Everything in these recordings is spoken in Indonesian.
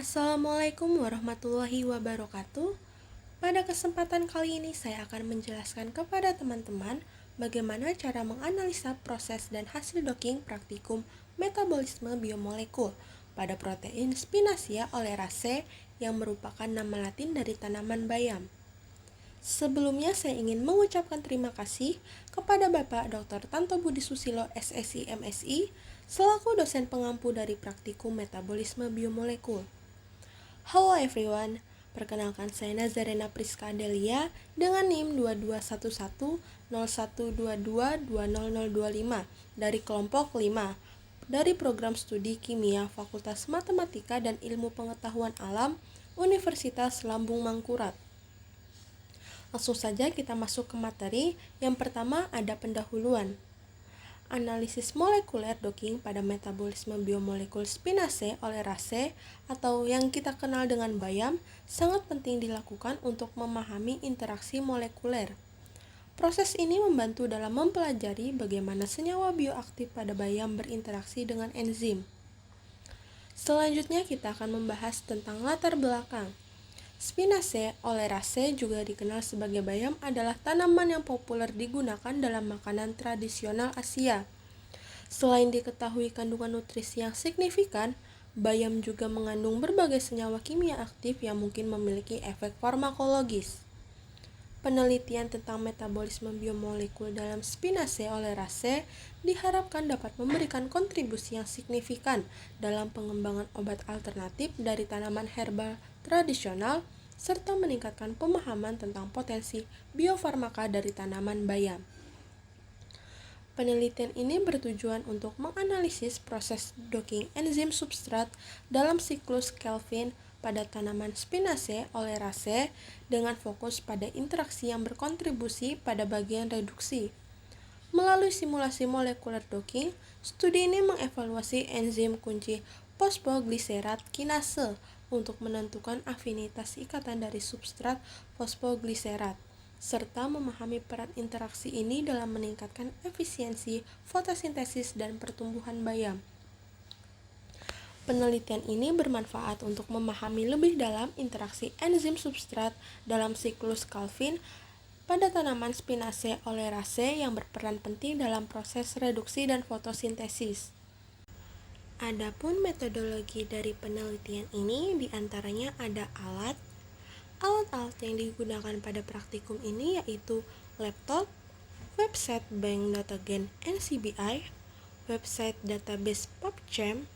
Assalamualaikum warahmatullahi wabarakatuh. Pada kesempatan kali ini saya akan menjelaskan kepada teman-teman bagaimana cara menganalisa proses dan hasil docking praktikum metabolisme biomolekul pada protein Spinacia oleracea yang merupakan nama latin dari tanaman bayam. Sebelumnya saya ingin mengucapkan terima kasih kepada Bapak Dr. Tanto Budi Susilo SSI MSI selaku dosen pengampu dari praktikum metabolisme biomolekul. Halo everyone, perkenalkan saya Nazarena Priska Adelia dengan NIM 22110122200025 dari kelompok 5 dari program studi Kimia Fakultas Matematika dan Ilmu Pengetahuan Alam Universitas Lambung Mangkurat. Langsung saja kita masuk ke materi. Yang pertama ada pendahuluan. Analisis molekuler docking pada metabolisme biomolekul Spinaceae oleracea atau yang kita kenal dengan bayam sangat penting dilakukan untuk memahami interaksi molekuler. Proses ini membantu dalam mempelajari bagaimana senyawa bioaktif pada bayam berinteraksi dengan enzim. Selanjutnya kita akan membahas tentang latar belakang. Spinaceae oleracea juga dikenal sebagai bayam adalah tanaman yang populer digunakan dalam makanan tradisional Asia. Selain diketahui kandungan nutrisi yang signifikan, bayam juga mengandung berbagai senyawa kimia aktif yang mungkin memiliki efek farmakologis. Penelitian tentang metabolisme biomolekul dalam Spinaceae oleracea diharapkan dapat memberikan kontribusi yang signifikan dalam pengembangan obat alternatif dari tanaman herbal tradisional serta meningkatkan pemahaman tentang potensi biofarmaka dari tanaman bayam. Penelitian ini bertujuan untuk menganalisis proses docking enzim substrat dalam siklus Calvin pada tanaman Spinaceae oleracea dengan fokus pada interaksi yang berkontribusi pada bagian reduksi. Melalui simulasi molekuler docking, studi ini mengevaluasi enzim kunci fosfogliserat kinase untuk menentukan afinitas ikatan dari substrat fosfogliserat, serta memahami peran interaksi ini dalam meningkatkan efisiensi fotosintesis dan pertumbuhan bayam. Penelitian ini bermanfaat untuk memahami lebih dalam interaksi enzim substrat dalam siklus Calvin pada tanaman Spinaceae oleracea yang berperan penting dalam proses reduksi dan fotosintesis. Adapun metodologi dari penelitian ini diantaranya ada alat-alat yang digunakan pada praktikum ini yaitu laptop, website bank datagen NCBI, website database PubChem,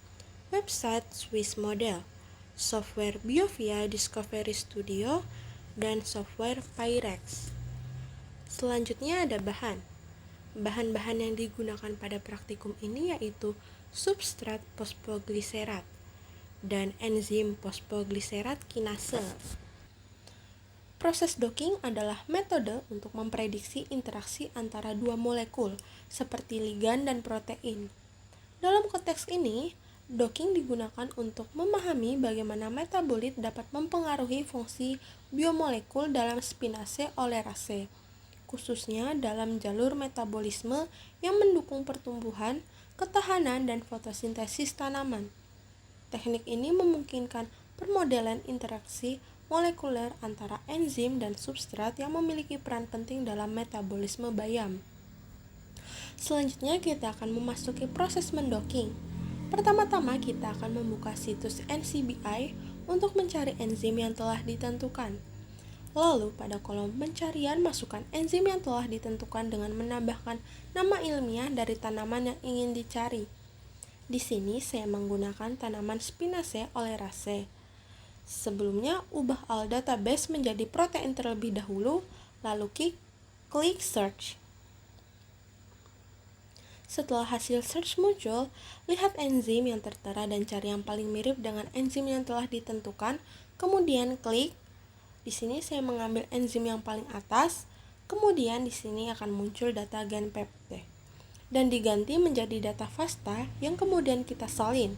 website Swiss Model, software BioVia Discovery Studio, dan software Pyrex. Selanjutnya ada bahan. Bahan-bahan yang digunakan pada praktikum ini yaitu substrat fosfogliserat dan enzim fosfogliserat kinase. Proses docking adalah metode untuk memprediksi interaksi antara dua molekul seperti ligan dan protein. Dalam konteks ini, docking digunakan untuk memahami bagaimana metabolit dapat mempengaruhi fungsi biomolekul dalam Spinaceae oleracea, khususnya dalam jalur metabolisme yang mendukung pertumbuhan, ketahanan, dan fotosintesis tanaman. Teknik ini memungkinkan permodelan interaksi molekuler antara enzim dan substrat yang memiliki peran penting dalam metabolisme bayam. Selanjutnya kita akan memasuki proses mendocking. Pertama-tama kita akan membuka situs NCBI untuk mencari enzim yang telah ditentukan. Lalu pada kolom pencarian masukkan enzim yang telah ditentukan dengan menambahkan nama ilmiah dari tanaman yang ingin dicari. Di sini saya menggunakan tanaman Spinaceae oleracea. Sebelumnya ubah all database menjadi protein terlebih dahulu, lalu klik search. Setelah hasil search muncul, lihat enzim yang tertera dan cari yang paling mirip dengan enzim yang telah ditentukan, kemudian klik. Di sini saya mengambil enzim yang paling atas, kemudian di sini akan muncul data genpeptide dan diganti menjadi data FASTA yang kemudian kita salin.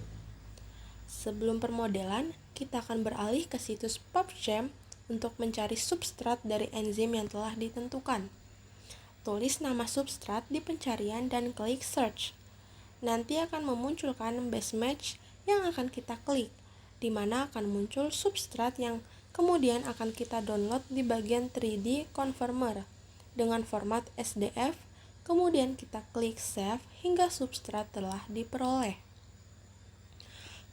Sebelum permodelan, kita akan beralih ke situs PubChem untuk mencari substrat dari enzim yang telah ditentukan. Tulis nama substrat di pencarian dan klik search. Nanti akan memunculkan base match yang akan kita klik. di mana akan muncul substrat yang kemudian akan kita download di bagian 3D Conformer dengan format SDF, kemudian kita klik Save hingga substrat telah diperoleh.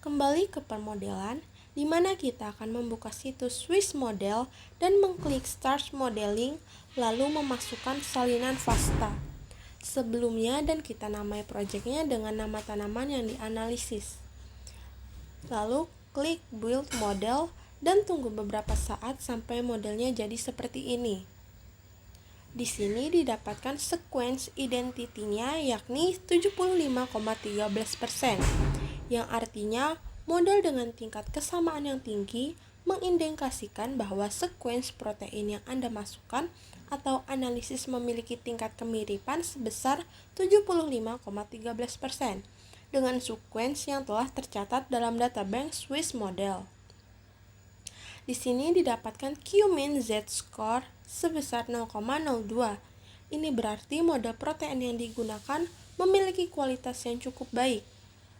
Kembali ke permodelan, di mana kita akan membuka situs Swiss Model dan mengklik Start Modeling, lalu memasukkan salinan FASTA sebelumnya dan kita namai proyeknya dengan nama tanaman yang dianalisis. Lalu klik Build Model dan tunggu beberapa saat sampai modelnya jadi seperti ini. Di sini didapatkan sequence identity-nya yakni 75,13%, yang artinya model dengan tingkat kesamaan yang tinggi mengindikasikan bahwa sequence protein yang Anda masukkan atau analisis memiliki tingkat kemiripan sebesar 75,13% dengan sequence yang telah tercatat dalam databank Swiss Model. Di sini didapatkan Q-min Z-score sebesar 0,02. Ini berarti model protein yang digunakan memiliki kualitas yang cukup baik.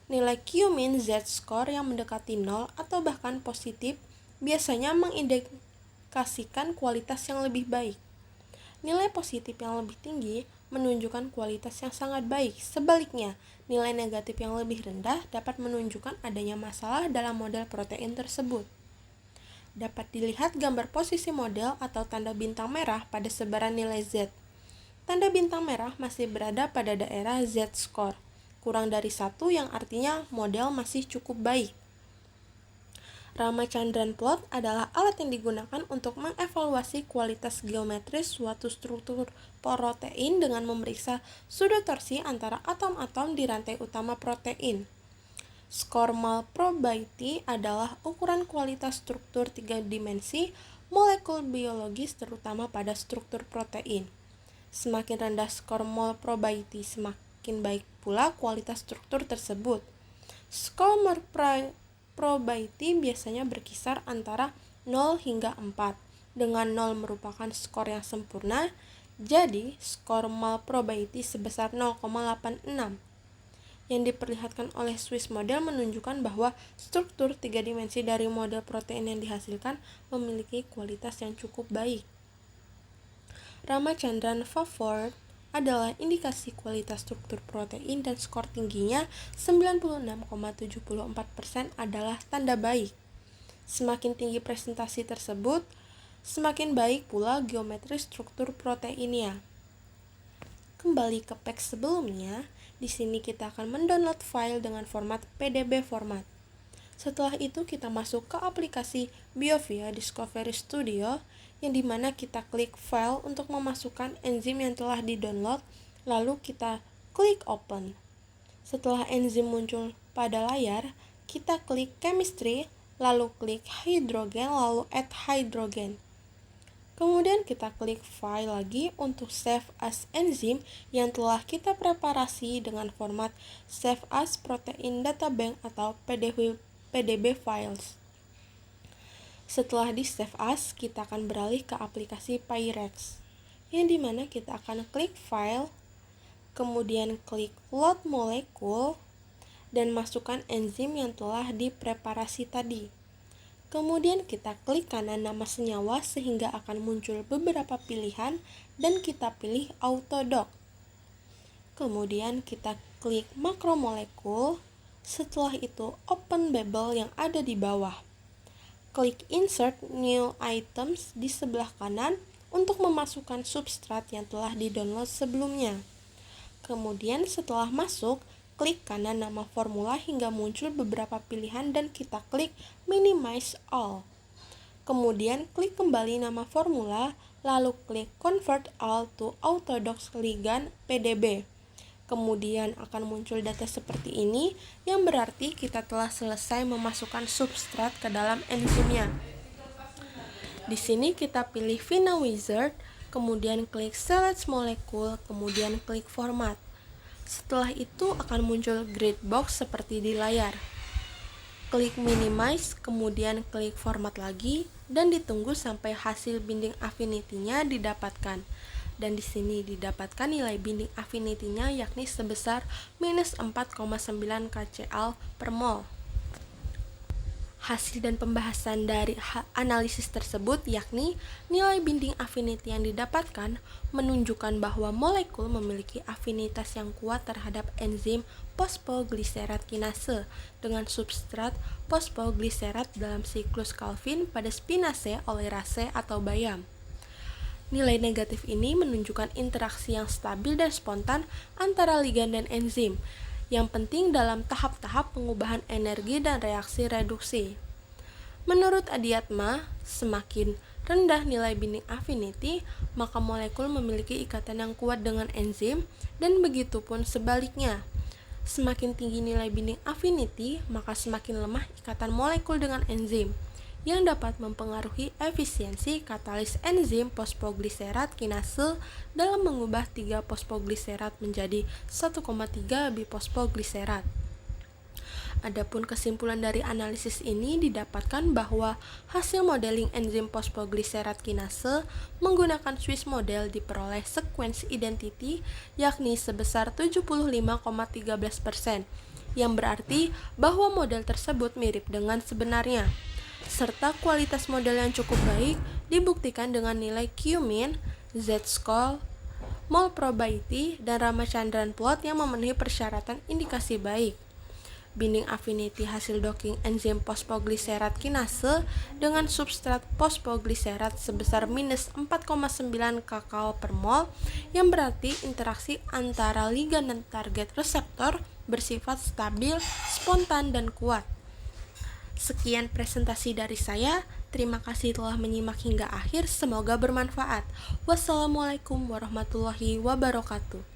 Nilai Q-min Z-score yang mendekati 0 atau bahkan positif biasanya mengindikasikan kualitas yang lebih baik. Nilai positif yang lebih tinggi menunjukkan kualitas yang sangat baik. Sebaliknya, nilai negatif yang lebih rendah dapat menunjukkan adanya masalah dalam model protein tersebut. Dapat dilihat gambar posisi model atau tanda bintang merah pada sebaran nilai Z. Tanda bintang merah masih berada pada daerah Z-score, kurang dari 1 yang artinya model masih cukup baik. Ramachandran plot adalah alat yang digunakan untuk mengevaluasi kualitas geometris suatu struktur protein dengan memeriksa sudut torsi antara atom-atom di rantai utama protein. Skor mole probability adalah ukuran kualitas struktur 3 dimensi molekul biologis terutama pada struktur protein. Semakin rendah skor mole probability, semakin baik pula kualitas struktur tersebut. Skor mole probability biasanya berkisar antara 0 hingga 4, dengan 0 merupakan skor yang sempurna, jadi skor mole probability sebesar 0,86. Yang diperlihatkan oleh Swiss Model menunjukkan bahwa struktur 3 dimensi dari model protein yang dihasilkan memiliki kualitas yang cukup baik. Ramachandran Favored adalah indikasi kualitas struktur protein dan skor tingginya 96,74% adalah tanda baik. Semakin tinggi presentasi tersebut, semakin baik pula geometri struktur proteinnya. Kembali ke page sebelumnya, di sini kita akan mendownload file dengan format PDB format. Setelah itu kita masuk ke aplikasi BioVia Discovery Studio, yang dimana kita klik file untuk memasukkan enzim yang telah di-download, lalu kita klik open. Setelah enzim muncul pada layar, kita klik chemistry, lalu klik hydrogen, lalu add hydrogen. Kemudian kita klik file lagi untuk save as enzim yang telah kita preparasi dengan format save as protein databank atau PDB files. Setelah di save as, kita akan beralih ke aplikasi Pyrex, yang dimana kita akan klik file, kemudian klik load molekul, dan masukkan enzim yang telah dipreparasi tadi. Kemudian kita klik kanan nama senyawa sehingga akan muncul beberapa pilihan dan kita pilih autodock. Kemudian kita klik makromolekul, setelah itu open bubble yang ada di bawah. Klik Insert New Items di sebelah kanan untuk memasukkan substrat yang telah di-download sebelumnya. Kemudian setelah masuk, klik kanan nama formula hingga muncul beberapa pilihan dan kita klik Minimize All. Kemudian klik kembali nama formula, lalu klik Convert All to Autodox Ligand PDB. Kemudian akan muncul data seperti ini, yang berarti kita telah selesai memasukkan substrat ke dalam enzimnya. Di sini kita pilih Vina Wizard, kemudian klik Select Molecule, kemudian klik Format. Setelah itu akan muncul grid box seperti di layar. Klik Minimize, kemudian klik Format lagi, dan ditunggu sampai hasil binding affinity-nya didapatkan. Dan di sini didapatkan nilai binding affinity-nya yakni sebesar minus 4,9 kcal per mol. Hasil dan pembahasan dari analisis tersebut yakni nilai binding affinity yang didapatkan menunjukkan bahwa molekul memiliki afinitas yang kuat terhadap enzim fosfogliserat kinase dengan substrat fosfogliserat dalam siklus Calvin pada spinase olerase atau bayam. Nilai negatif ini menunjukkan interaksi yang stabil dan spontan antara ligan dan enzim, yang penting dalam tahap-tahap pengubahan energi dan reaksi reduksi. Menurut Adiatma, semakin rendah nilai binding affinity, maka molekul memiliki ikatan yang kuat dengan enzim, dan begitu pun sebaliknya. Semakin tinggi nilai binding affinity, maka semakin lemah ikatan molekul dengan enzim, yang dapat mempengaruhi efisiensi katalis enzim fosfogliserat kinase dalam mengubah 3 fosfogliserat menjadi 1,3 bifosfogliserat. Adapun kesimpulan dari analisis ini didapatkan bahwa hasil modeling enzim fosfogliserat kinase menggunakan Swiss model diperoleh sequence identity yakni sebesar 75,13%, yang berarti bahwa model tersebut mirip dengan sebenarnya. Serta kualitas model yang cukup baik dibuktikan dengan nilai Q-mean, Z-score, mole probability, dan Ramachandran plot yang memenuhi persyaratan indikasi baik. Binding affinity hasil docking enzim fosfogliserat kinase dengan substrat fosfogliserat sebesar minus 4,9 kcal per mol, yang berarti interaksi antara ligan dan target reseptor bersifat stabil, spontan, dan kuat. Sekian presentasi dari saya. Terima kasih telah menyimak hingga akhir. Semoga bermanfaat. Wassalamualaikum warahmatullahi wabarakatuh.